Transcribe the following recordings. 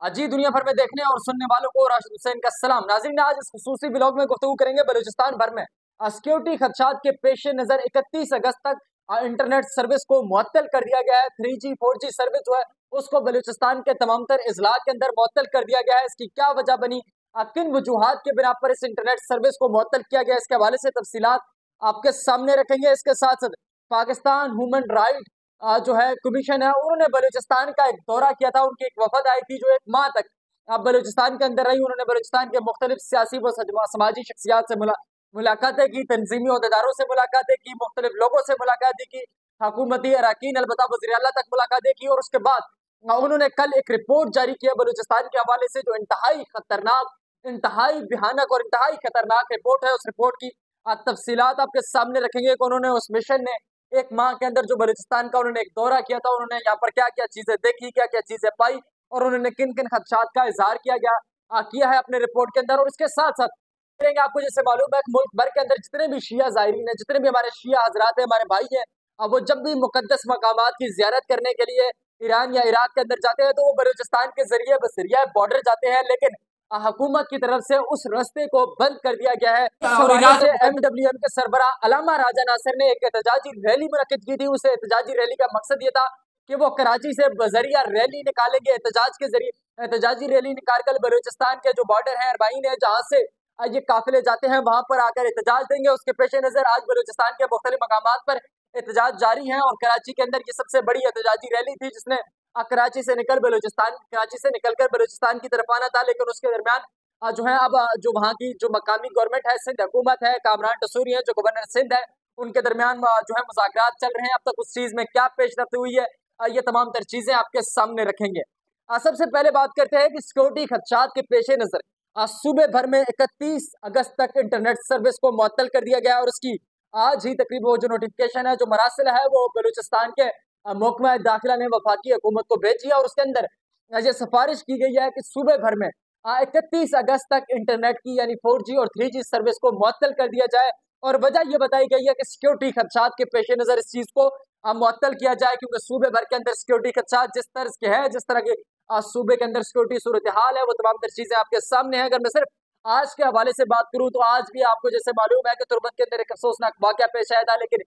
अजी दुनिया भर में देखने और सुनने वालों को राशिद हुसैन का सलाम। नाज़रीन, आज इस खुसूसी ब्लॉग में गुफ्तगू करेंगे बलूचिस्तान भर में सिक्योरिटी खदशात के पेश नजर 31 अगस्त तक इंटरनेट सर्विस को मुअत्तल कर दिया गया है। 3G 4G सर्विस जो है उसको बलूचिस्तान के तमाम तर अजला के अंदर मुअत्तल कर दिया गया है। इसकी क्या वजह बनी, किन वजूहात के बिना पर इस इंटरनेट सर्विस को मुअत्तल किया गया, इसके हवाले से तफसीलात आपके सामने रखेंगे। इसके साथ साथ पाकिस्तान ह्यूमन राइट जो है कमीशन है, उन्होंने बलूचिस्तान का एक दौरा किया था। उनकी एक वफद आई थी जो एक माह तक बलूचिस्तान के अंदर रही। उन्होंने बलूचिस्तान के मुख्तलिफ सियासी व समाजी शख्सियात से मुलाकातें की, तंजीमी अहदेदारों से मुलाकातें की, मुख्तलिफ लोगों से मुलाकातें की, हुकूमती अरकान अलबत्ता वज़ीर आला तक मुलाकातें की। और उसके बाद उन्होंने कल एक रिपोर्ट जारी किया बलूचिस्तान के हवाले से, जो इंतहाई खतरनाक, इंतहाई भयानक और इंतहाई खतरनाक रिपोर्ट है। उस रिपोर्ट की तफसीलात आपके सामने रखेंगे कि उन्होंने उस मिशन ने एक माह के अंदर जो बलूचिस्तान का उन्होंने एक दौरा किया था, उन्होंने यहाँ पर क्या क्या चीजें देखी, क्या क्या चीजें पाई और उन्होंने किन किन खदशात का इजहार किया है अपने रिपोर्ट के अंदर। और इसके साथ साथ आपको जैसे मालूम है मुल्क भर के अंदर जितने भी शिया ज़ायरीन है, जितने भी हमारे शिया हजरात है, हमारे भाई हैं, अब वो जब भी मुकद्दस मकामात की जियारत करने के लिए ईरान या इराक के अंदर जाते हैं तो वो बलूचिस्तान के जरिए बसरिया बॉर्डर जाते हैं। लेकिन हुकूमत की तरफ से उस रास्ते को बंद कर दिया गया है। और MWM के सरबराह अलामा राजा नासिर ने एक एहतजाजी रैली मुनक्किद की थी। उस एहतजाजी रैली का मकसद ये था कि वो कराची से बजरिया रैली निकालेंगे, एहतजाज के जरिए एहतजाजी रैली निकाल कर बलूचिस्तान के जो बॉर्डर है, अरबाइन है, जहाँ से ये काफिले जाते हैं, वहां पर आकर एहतजाज देंगे। उसके पेश नजर आज बलूचिस्तान के मुख्तलिफ मकामात पर एहतजाज जारी है और कराची के अंदर ये सबसे बड़ी एहतजाजी रैली थी जिसने कराची से निकलकर बलूचिस्तान की तरफ आना था। लेकिन उसके दरमियान जो है अब जो वहाँ की जो मकामी गवर्नमेंट है, सिंध हुकूमत है, कामरान टसूरी है जो गवर्नर सिंध है, उनके दरमियान जो है मुज़ाकरात चल रहे हैं। अब तक उस चीज में क्या पेशरफ्त हुई है, ये तमाम तर चीजें आपके सामने रखेंगे। सबसे पहले बात करते हैं कि सिक्योरिटी खदशात के पेश नजर सूबे भर में 31 अगस्त तक इंटरनेट सर्विस को मुअत्तल कर दिया गया और उसकी आज ही तकरीबन वो जो नोटिफिकेशन है, जो मरासिल है, वो बलूचिस्तान के महकमा दाखिला ने वफाकी हुकूमत को भेजी है। और उसके अंदर ये सिफारिश की गई है कि सूबे भर में 31 अगस्त तक इंटरनेट की यानी 4G और 3G सर्विस को मुअत्तल कर दिया जाए। और वजह यह बताई गई है कि सिक्योरिटी खदशात के पेश नजर इस चीज को मुअत्तल किया जाए, क्योंकि सूबे भर के अंदर सिक्योरिटी खदशात जिस तरह के हैं, जिस तरह के सूबे के अंदर सिक्योरिटी सूरत हाल है, वो तमाम तर चीजें आपके सामने है। अगर मैं सिर्फ आज के हवाले से बात करूं तो आज भी आपको जैसे मालूम है कि तुर्बत के अंदर एक अफसोसनाक वाकया पेश आया था, लेकिन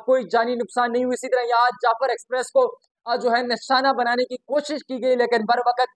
कोई जानी नुकसान नहीं हुई। इसी तरह यहाँ आज जाफर एक्सप्रेस को जो है निशाना बनाने की कोशिश की गई, लेकिन बर वक्त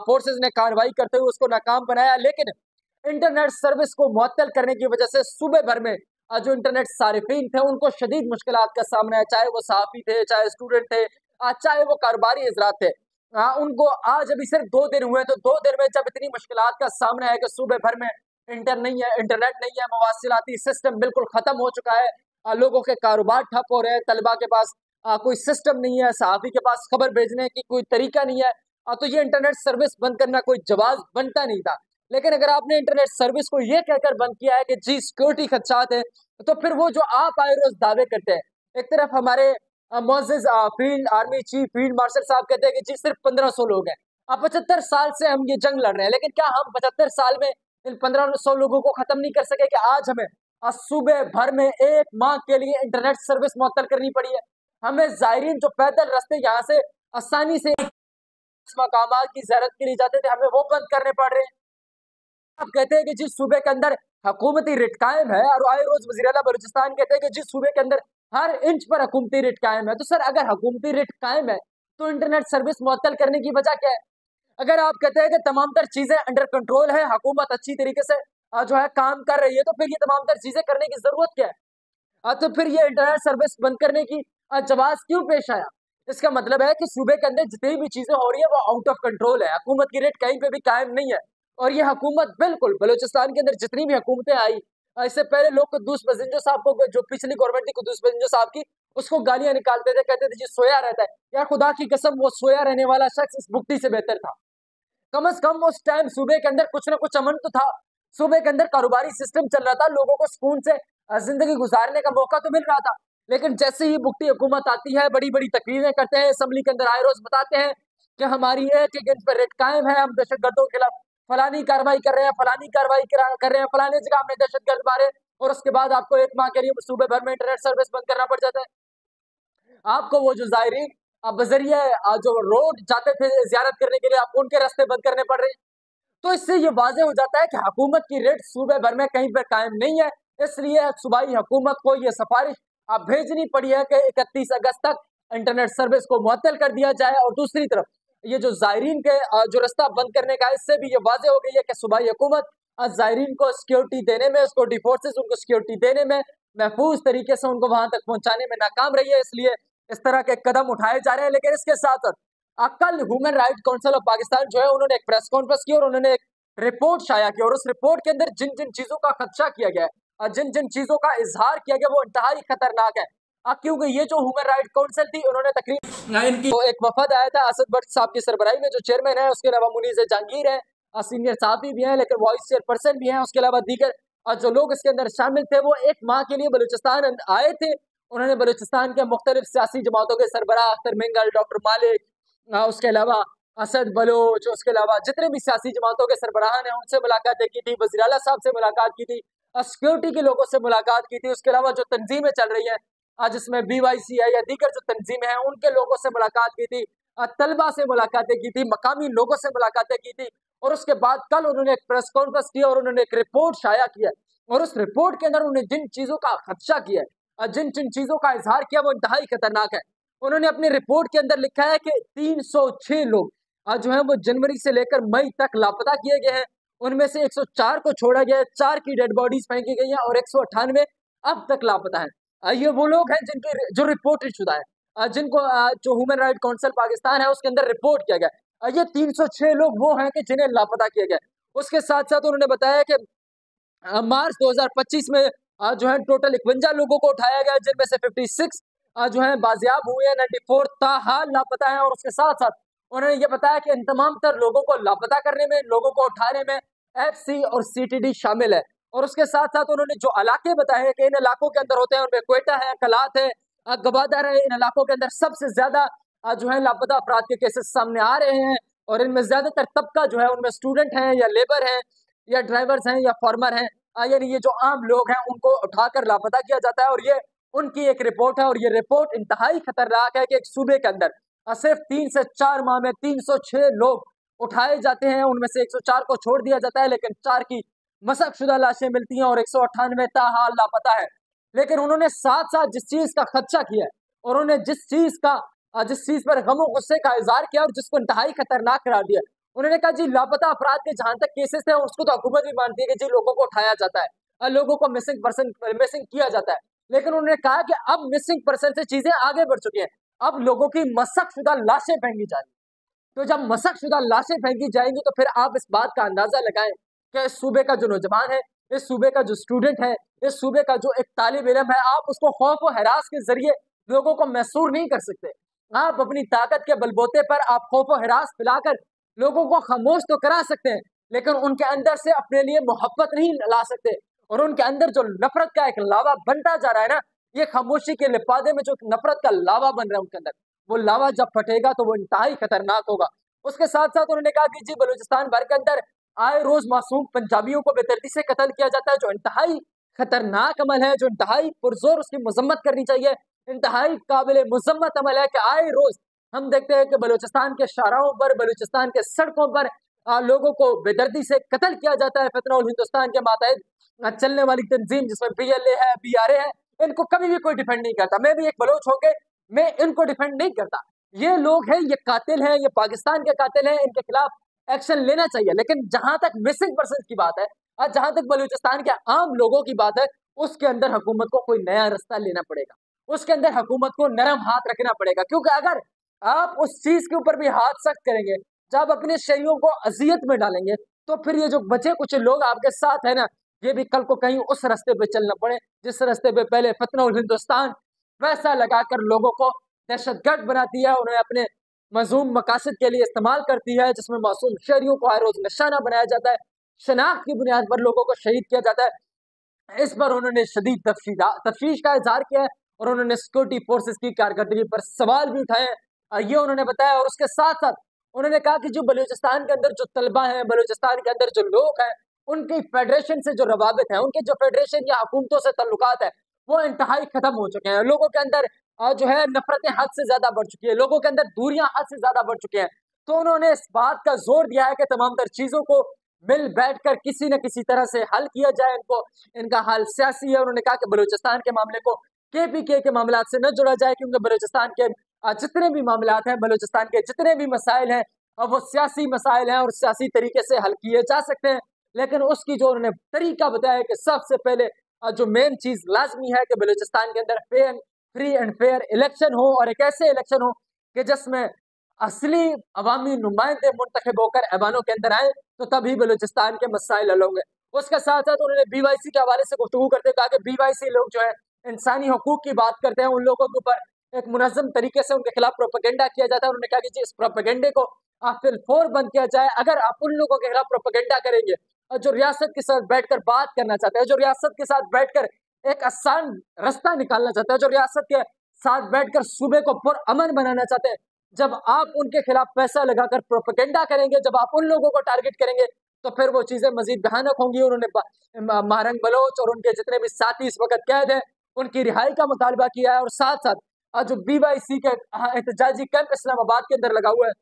फोर्सेज ने कार्रवाई करते हुए उसको नाकाम बनाया। लेकिन इंटरनेट सर्विस को मुअत्तल करने की वजह से सूबे भर में जो इंटरनेट सारिफीन थे उनको शदीद मुश्किलात का सामना है, चाहे वो सहाफी थे, चाहे स्टूडेंट थे, चाहे वो कारोबारी हजरात थे। उनको आज अभी सिर्फ 2 दिन हुए, तो 2 दिन में जब इतनी मुश्किलात का सामना है कि सूबे भर में इंटरनेट नहीं है, मवासिलाती सिस्टम बिल्कुल खत्म हो चुका है, लोगों के कारोबार ठप हो रहे हैं, तलबा के पास कोई सिस्टम नहीं है, सहाफी के पास खबर भेजने की कोई तरीका नहीं है, तो ये इंटरनेट सर्विस बंद करना कोई जवाब बनता नहीं था। लेकिन अगर आपने इंटरनेट सर्विस को ये कहकर बंद किया है कि जी सिक्योरिटी खदशात है, तो फिर वो जो आप आए रोज दावे करते हैं, एक तरफ हमारे मोअज़्ज़िज़ field army chief field marshal साहब कहते हैं कि जी सिर्फ 1500 लोग हैं, अब 75 साल से हम ये जंग लड़ रहे हैं, लेकिन क्या हम 75 साल में इन 1500 लोगों को खत्म नहीं कर सके? कि आज हमें सूबे भर में एक माह के लिए इंटरनेट सर्विस मुअत्तल करनी पड़ी है। हमें ज़ायरीन जो पैदल रास्ते यहाँ से आसानी से मकामात की ज़ियारत के लिए जाते थे, हमें वो बंद करने पड़ रहे हैं। आप कहते हैं कि जिस सूबे के अंदर हुकूमती रिट कायम है, और आए रोज वज़ीर आला बलूचिस्तान कहते हैं कि जिस सूबे के अंदर हर इंच पर हुकूमती रिट कायम है, तो सर अगर हुकूमती रिट कायम है तो इंटरनेट सर्विस मुअत्तल करने की वजह क्या है? अगर आप कहते हैं कि तमाम तर चीजें अंडर कंट्रोल है, हुकूमत अच्छी तरीके से जो है काम कर रही है, तो फिर ये तमाम तर चीजें करने की जरूरत क्या है? तो फिर ये इंटरनेट सर्विस बंद करने की जवाब क्यों पेश आया? इसका मतलब है कि सूबे के अंदर जितनी भी चीजें हो रही है वो आउट ऑफ कंट्रोल है, हुकूमत की रेट कहीं पे भी कायम नहीं है। और ये हुकूमत बिल्कुल बलूचिस्तान के अंदर जितनी भी हुकूमतें आई, इससे पहले लोग कुद्दूस बजिंजो साहब को, जो पिछली गवर्नमेंट थी कुद्दूस बजिंजो साहब की, उसको गालियां निकालते थे, कहते थे जी सोया रहता है। यार खुदा की कसम, वो सोया रहने वाला शख्स इस बुकटी से बेहतर था। कम से कम उस टाइम सूबे के अंदर कुछ ना कुछ अमन तो था, सूबे के अंदर कारोबारी सिस्टम चल रहा था, लोगों को सुकून से जिंदगी गुजारने का मौका तो मिल रहा था। लेकिन जैसे ही बुकटी हुकूमत आती है, बड़ी बड़ी तकरीरें करते हैं, असम्बली के अंदर आए रोज बताते हैं कि हमारी एक एक इंच पर रेट कायम है, हम दहशतगर्दों के खिलाफ फलानी कार्रवाई कर रहे हैं, फलानी कार्रवाई कर रहे हैं, फलाने जगह हमने दहशतगर्द मारे, और उसके बाद आपको एक माह के लिए सूबे भर में इंटरनेट सर्विस बंद करना पड़ जाता है। आपको वो जो जायरीन अब बजरिए जो रोड जाते थे जियारत करने के लिए, आपको उनके रास्ते बंद करने पड़ रहे हैं। तो इससे ये वाजे हो जाता है कि हुकूमत की रेट सूबे भर में कहीं पर कायम नहीं है। इसलिए सूबाई हुकूमत को ये सिफारिश अब भेजनी पड़ी है कि 31 अगस्त तक इंटरनेट सर्विस को मुअत्तल कर दिया जाए। और दूसरी तरफ ये जो जायरीन के जो रास्ता बंद करने का, इससे भी ये वाजे हो गई है कि सूबाई हुकूमत जायरीन को सिक्योरिटी देने में, उसको डिफोर्सेस उनको सिक्योरिटी देने में, महफूज तरीके से उनको वहां तक पहुंचाने में नाकाम रही है। इसलिए इस तरह के कदम उठाए जा रहे हैं। लेकिन इसके साथ साथ कल human right council of Pakistan जो है, उन्होंने एक प्रेस कॉन्फ्रेंस की और उन्होंने एक रिपोर्ट शाया की। और उस रिपोर्ट के अंदर जिन जिन चीजों का खदशा किया गया है और जिन जिन चीजों का इजहार किया गया, वो इंतहाई खतरनाक है। क्योंकि ये जो ह्यूमन राइट काउंसिल थी, उन्होंने तकरीबन इनकी तो एक वफद आया था असद भट्ट साहब की सरबराही में, जो चेयरमैन है। उसके अलावा मुनीज जहांगीर है, सीनियर साहबी भी हैं, लेकिन वाइस चेयरपर्सन भी हैं। उसके अलावा दीगर जो लोग इसके अंदर शामिल थे, वो एक माह के लिए बलूचिस्तान आए थे। उन्होंने बलूचिस्तान के मुख्तलिफ सियासी जमातों के सरबराह अख्तर मिंगल, डॉक्टर मालिक, उसके अलावा असद बलोच, उसके अलावा जितने भी सियासी जमातों के सरबराहान हैं, उनसे मुलाकातें की थी। वज़ीर आला साहब से मुलाकात की थी, सिक्योरिटी के लोगों से मुलाकात की थी। उसके अलावा जो तंजीमें चल रही हैं जिसमें BYC है या दीगर जो तंजीमें हैं, उनके लोगों से मुलाकात की थी, तलबा से मुलाकातें की थी, मकामी लोगों से मुलाकातें की थी। और उसके बाद कल उन्होंने एक प्रेस कॉन्फ्रेंस की और उन्होंने एक रिपोर्ट शाया किया। और उस रिपोर्ट के अंदर उन्होंने जिन चीजों का खदशा किया है, जिन जिन चीजों का इजहार किया, वो इंतहाई खतरनाक है। उन्होंने अपनी रिपोर्ट के अंदर लिखा है कि 306 लोग जो है वो जनवरी से लेकर मई तक लापता किए गए हैं। उनमें से 104 को छोड़ा गया है, 4 की डेड बॉडीज फेंकी गई हैं और 198 अब तक लापता है। ये वो लोग हैं जिनकी जो रिपोर्टेड शुदा है, जिनको जो ह्यूमन राइट काउंसिल पाकिस्तान है उसके अंदर रिपोर्ट किया गया। ये 306 लोग वो हैं कि जिन्हें लापता किया गया। उसके साथ साथ उन्होंने बताया कि मार्च 2025 में जो है टोटल 51 लोगों को उठाया गया, जिनमें से 56 जो है बाजियाब हुए हैं, 94 ताहाल लापता है। और उसके साथ साथ उन्होंने ये बताया कि इन तमाम तर लोगों को लापता करने में, लोगों को उठाने में FC और CTD शामिल है। और उसके साथ साथ उन्होंने जो इलाके बताए कि इन इलाकों के अंदर होते हैं, उनमें क्वेटा है, कलात है, गवादर है, इन इलाकों के अंदर सबसे ज्यादा जो है लापता अफराद के केसेस सामने आ रहे हैं। और इनमें ज्यादातर तबका जो है उनमें स्टूडेंट हैं या लेबर हैं या ड्राइवर्स हैं या फार्मर हैं, यानी ये जो आम लोग हैं उनको उठाकर लापता किया जाता है। और ये उनकी एक रिपोर्ट है। और ये रिपोर्ट इंतहाई खतरनाक है कि एक सूबे के अंदर सिर्फ 3 से 4 माह में 306 लोग उठाए जाते हैं, उनमें से 104 को छोड़ दिया जाता है, लेकिन 4 की मशक़शुदा लाशें मिलती हैं और 198 ताहाल लापता है। लेकिन उन्होंने साथ साथ जिस चीज का खदशा किया है और उन्होंने जिस चीज पर गम और गुस्से का इजहार किया और जिसको इंतहाई खतरनाक करार दिया, उन्होंने कहा जी लापता अपराध के जहां तक केसेस है उसको तो हुकूमत भी मानती है कि जी लोगों को उठाया जाता है, लोगों को मिसिंग किया जाता है। लेकिन उन्होंने कहा कि अब मिसिंग पर्सन से चीजें आगे बढ़ चुकी हैं, अब लोगों की मशक़शुदा लाशें फेंकी जा रही। तो जब मशक़शुदा लाशें फेंकी जाएंगी तो फिर आप इस बात का अंदाजा लगाएं कि इस सूबे का जो नौजवान है, इस सूबे का जो स्टूडेंट है, इस सूबे का जो एक तालिब इल्म है, आप उसको खौफ और हरास के जरिए लोगों को मैसूर नहीं कर सकते। आप अपनी ताकत के बलबूते पर आप खौफ और हरास फैलाकर लोगों को खामोश तो करा सकते हैं, लेकिन उनके अंदर से अपने लिए मोहब्बत नहीं ला सकते। और उनके अंदर जो नफरत का एक लावा बनता जा रहा है ना, ये खामोशी के लिफादे में जो नफरत का लावा बन रहा है उनके अंदर, वो लावा जब फटेगा तो वो इंतहाई खतरनाक होगा। उसके साथ साथ उन्होंने कहा कि जी बलूचिस्तान भर के अंदर आए रोज मासूम पंजाबियों को बेदर्दी से कत्ल किया जाता है, जो इंतहाई खतरनाक अमल है, जो इंतहाई पुरजोर उसकी मजम्मत करनी चाहिए। इंतहाई काबिल मुजम्मत अमल है कि आए रोज हम देखते हैं कि बलूचिस्तान के शाहराहों पर, बलूचिस्तान के सड़कों पर लोगों को बेदर्दी से कत्ल किया जाता है। फितना उल हिंदुस्तान के मातहत चलने वाली तंजीम जिसमें PLA है, BRA है, इनको कभी भी कोई डिफेंड नहीं करता। मैं भी एक बलोच होकर मैं इनको डिफेंड नहीं करता। ये लोग हैं, ये कातिल हैं, ये पाकिस्तान के कातिल हैं, इनके खिलाफ एक्शन लेना चाहिए। लेकिन जहां तक मिसिंग पर्सन की बात है और जहां तक बलूचिस्तान के आम लोगों की बात है, उसके अंदर हुकूमत को कोई नया रास्ता लेना पड़ेगा, उसके अंदर हुकूमत को नरम हाथ रखना पड़ेगा। क्योंकि अगर आप उस चीज के ऊपर भी हाथ सख्त करेंगे, जब अपने शहरियों को अजियत में डालेंगे, तो फिर ये जो बचे कुछ लोग आपके साथ है ना, ये भी कल को कहीं उस रास्ते पे चलना पड़े जिस रास्ते पे पहले फितना उल हिंदुस्तान पैसा लगाकर लोगों को दहशतगर्द बनाती है, उन्हें अपने मजूम मकासद के लिए इस्तेमाल करती है, जिसमें मासूम शहरियों को हर रोज निशाना बनाया जाता है, शनाख्त की बुनियाद पर लोगों को शहीद किया जाता है। इस पर उन्होंने शदीद तफशीश का इजहार किया है और उन्होंने सिक्योरिटी फोर्सेस की कारकर्दगी पर सवाल भी उठाए हैं, ये उन्होंने बताया। और उसके साथ साथ उन्होंने कहा कि जो बलूचिस्तान के अंदर जो तलबा हैं, बलूचिस्तान के अंदर जो लोग हैं, उनकी फेडरेशन से जो रवाबित है, उनके जो फेडरेशन या हुकूमतों से तल्लुकात है, वो इंतहाई खत्म हो चुके हैं। लोगों के अंदर जो है नफरतें हद से ज्यादा बढ़ चुकी है, लोगों के अंदर दूरियां हद से ज्यादा बढ़ चुकी हैं। तो उन्होंने इस बात का जोर दिया है कि तमाम तर चीजों को मिल बैठकर किसी न किसी तरह से हल किया जाए। इनको इनका हल सियासी है। उन्होंने कहा कि बलूचिस्तान के मामले को केपीके के मामला से न जोड़ा जाए, क्योंकि बलूचिस्तान के जितने भी मामला हैं, बलूचिस्तान के जितने भी मसाइल हैं, वो सियासी मसाइल हैं और सियासी तरीके से हल किए जा सकते हैं। लेकिन उसकी जो उन्होंने तरीका बताया कि सबसे पहले जो मेन चीज लाजमी है कि बलूचिस्तान के अंदर फ्री एंड फेयर इलेक्शन हो, और एक ऐसे इलेक्शन हो कि जिसमें असली अवामी नुमाइंदे मुंतखब होकर ऐवानों के अंदर आए, तो तभी बलूचिस्तान के मसाइल हल होंगे। उसके साथ साथ उन्होंने बीवाईसी के हवाले से गुफ्तगू करते कहा कि बीवाईसी लोग जो है इंसानी हकूक की बात करते हैं, उन लोगों के ऊपर एक मुनज़्ज़म तरीके से उनके खिलाफ प्रोपेगेंडा किया जाता है। उन्होंने कहा कि जी इस प्रोपेगेंडे को फिलफोर बंद किया जाए। अगर आप उन लोगों के खिलाफ प्रोपेगेंडा करेंगे और जो रियासत के साथ बैठकर बात करना चाहते हैं, जो रियासत के साथ बैठकर एक आसान रास्ता निकालना चाहते हैं, जो रियासत के साथ बैठकर सूबे को पुरअमन बनाना चाहते हैं, जब आप उनके खिलाफ पैसा लगाकर प्रोपेगेंडा करेंगे, जब आप उन लोगों को टारगेट करेंगे, तो फिर वो चीजें मजीद भयानक होंगी। उन्होंने महारंग बलोच और उनके जितने भी साथी इस वक्त कैद हैं, उनकी रिहाई का मुतालबा किया है। और साथ साथ जो बीवाईसी के एहतजाजी कैंप इस्लामाबाद के अंदर लगा हुआ है,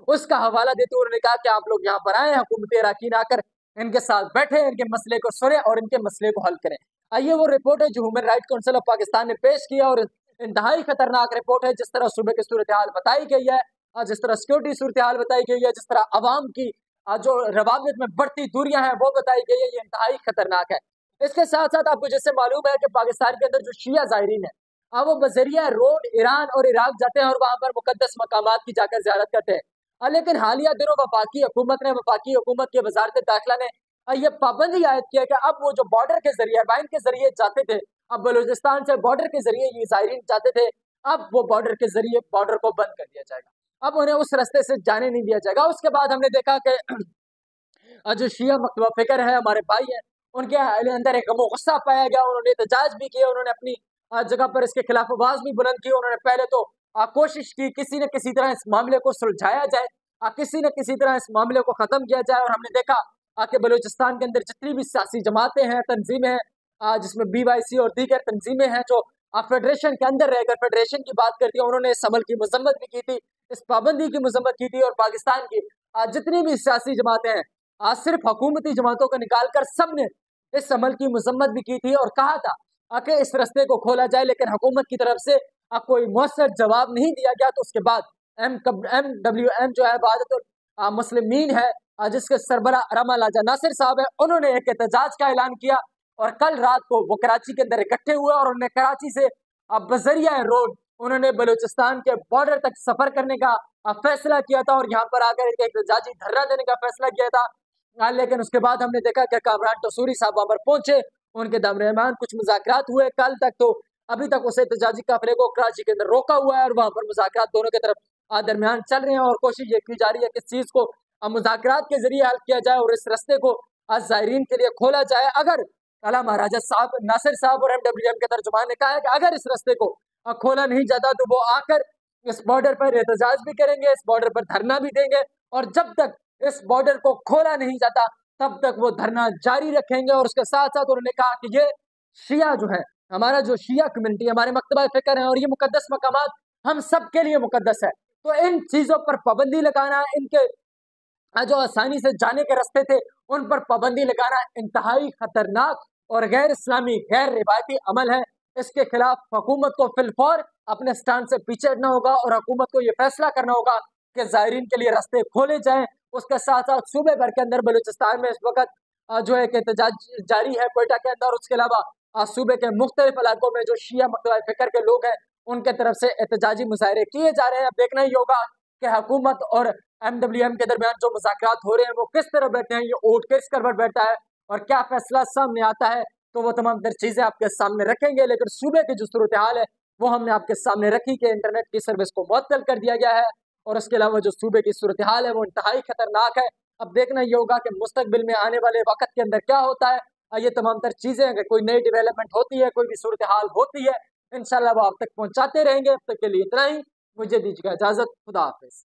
उसका हवाला देते हुए उन्होंने कहा कि आप लोग यहाँ पर आए, हुकूमत अराकीन आकर इनके साथ बैठे, इनके मसले को सुने और इनके मसले को हल करें। आइए वो रिपोर्ट है जो human right council of Pakistan ने पेश किया, और इंतहाई खतरनाक रिपोर्ट है। जिस तरह सूबे की सूरत हाल बताई गई है, जिस तरह सिक्योरिटी सूरत हाल बताई गई है, जिस तरह अवाम की जो रवाबित में बढ़ती दूरियां हैं वो बताई गई है, ये इंतहाई खतरनाक है। इसके साथ साथ आपको जैसे मालूम है कि पाकिस्तान के अंदर जो शिया जायरीन है, वो बजरिया रोड ईरान और इराक जाते हैं और वहां पर मुकद्दस मकामात की जाकर ज़ियारत करते हैं। लेकिन हालिया दिनों वफाकी हुकूमत की वजारत दाखिला ने ये पाबंदी आयद किया कि अब वो जो बॉर्डर के जरिए बाइन के जरिए जाते थे, अब बलूचिस्तान से बॉर्डर के जरिए ये जायरीन जाते थे, अब वो बॉर्डर के जरिए बॉर्डर को बंद कर दिया जाएगा। अब उन्हें उस रास्ते से जाने नहीं दिया जाएगा। उसके बाद हमने देखा कि जो शिया मकतबा फिक्र है, हमारे भाई हैं, उनके अंदर एक गमो गुस्सा पाया गया। उन्होंने एहतजाज भी किया, उन्होंने अपनी जगह पर इसके खिलाफ आवाज भी बुलंद की। उन्होंने पहले तो कोशिश की किसी न किसी तरह इस मामले को सुलझाया जाए, किसी न किसी तरह इस मामले को खत्म किया जाए। और हमने देखा कि बलूचिस्तान के अंदर जितनी भी सियासी जमातें हैं, तंजीमें हैं, जिसमें बीवाईसी और दीगर तंजीमें हैं जो फेडरेशन के अंदर रहकर फेडरेशन की बात करती है, उन्होंने इस अमल की मजम्मत भी की थी, इस पाबंदी की मजम्मत की थी। और पाकिस्तान की जितनी भी सियासी जमातें हैं, आज सिर्फ हुकूमती जमातों को निकालकर सबने इस अमल की मजम्मत भी की थी और कहा था कि इस रास्ते को खोला जाए, लेकिन हुकूमत की तरफ से कोई मौसर जवाब नहीं दिया गया। तो उसके बाद MWM जो है वहादतुल मुस्लिमीन है, जिसके सरबरा रमालाजा नासिर साहब है, उन्होंने एक एहतजाज का ऐलान किया और कल रात को वो कराची के अंदर इकट्ठे हुए और उन्होंने कराची से बजरिया रोड उन्होंने बलूचिस्तान के बॉर्डर तक सफर करने का फैसला किया था और यहाँ पर आकर एक एहतजाजी धरना देने का फैसला किया था। लेकिन उसके बाद हमने देखा कि कामरान टसूरी साहब वहां पर पहुंचे, उनके दरमियान कुछ मुज़ाकरात हुए। कल तक तो अभी तक उस एहतजाजी काफिले को कराची के अंदर रोका हुआ है और वहां पर मुज़ाकरात दोनों की तरफ दरमियान चल रहे हैं और कोशिश ये की जा रही है कि इस चीज को मुज़ाकरात के जरिए हल किया जाए और इस रास्ते को ज़ायरीन के लिए खोला जाए। अगर अला महाराजा साहब नासिर साहब और MWM के तर्जुमान ने कहा है कि अगर इस रास्ते को खोला नहीं जाता तो वो आकर इस बॉर्डर पर एहतजाज भी करेंगे, इस बॉर्डर पर धरना भी देंगे, और जब तक इस बॉर्डर को खोला नहीं जाता तब तक वो धरना जारी रखेंगे। और उसके साथ साथ उन्होंने कहा कि ये शिया जो है, हमारा जो शिया कम्युनिटी, हमारे मकतबा फिक्र है और ये मुकद्दस मकामात हम सब के लिए मुकद्दस है, तो इन चीजों पर पाबंदी लगाना, इनके जो आसानी से जाने के रास्ते थे उन पर पाबंदी लगाना इंतहाई खतरनाक और गैर इस्लामी गैर रिवायती अमल है। इसके खिलाफ हुकूमत को फिलफौर अपने स्टैंड से पीछे हटना होगा और हुकूमत को यह फैसला करना होगा कि ज़ायरीन के लिए रास्ते खोले जाएं। उसके साथ साथ सूबे भर के अंदर बलूचिस्तान में इस वक्त जो है एहतजाज जारी है कोयटा के अंदर, उसके अलावा सूबे के मुख्तलिफ इलाकों में जो शिया मकतबा फिक्र के लोग हैं उनके तरफ से एहतजाजी मुजाहरे किए जा रहे हैं। अब देखना ही होगा कि हुकूमत और MWM के दरमियान जो मुज़ाकरात हो रहे हैं वो किस तरह बैठे हैं, ये ओट किस करवट बैठा है और क्या फैसला सामने आता है, तो वो तमाम तर चीजें आपके सामने रखेंगे। लेकिन सूबे की जो सूरत हाल है वो हमने आपके सामने रखी कि इंटरनेट की सर्विस को मुअत्तल कर दिया गया है और उसके अलावा जो सूबे की सूरत हाल है वो इंतहाई खतरनाक है। अब देखना ये होगा कि मुस्तकबिल में आने वाले वक्त के अंदर क्या होता है। ये तमाम तर चीजें, अगर कोई नई डेवलपमेंट होती है, कोई भी सूरत हाल होती है, इंशाल्लाह वो आप तक पहुंचाते रहेंगे। अब तक के लिए इतना ही, मुझे दीजिएगा इजाजत, खुदा हाफिज।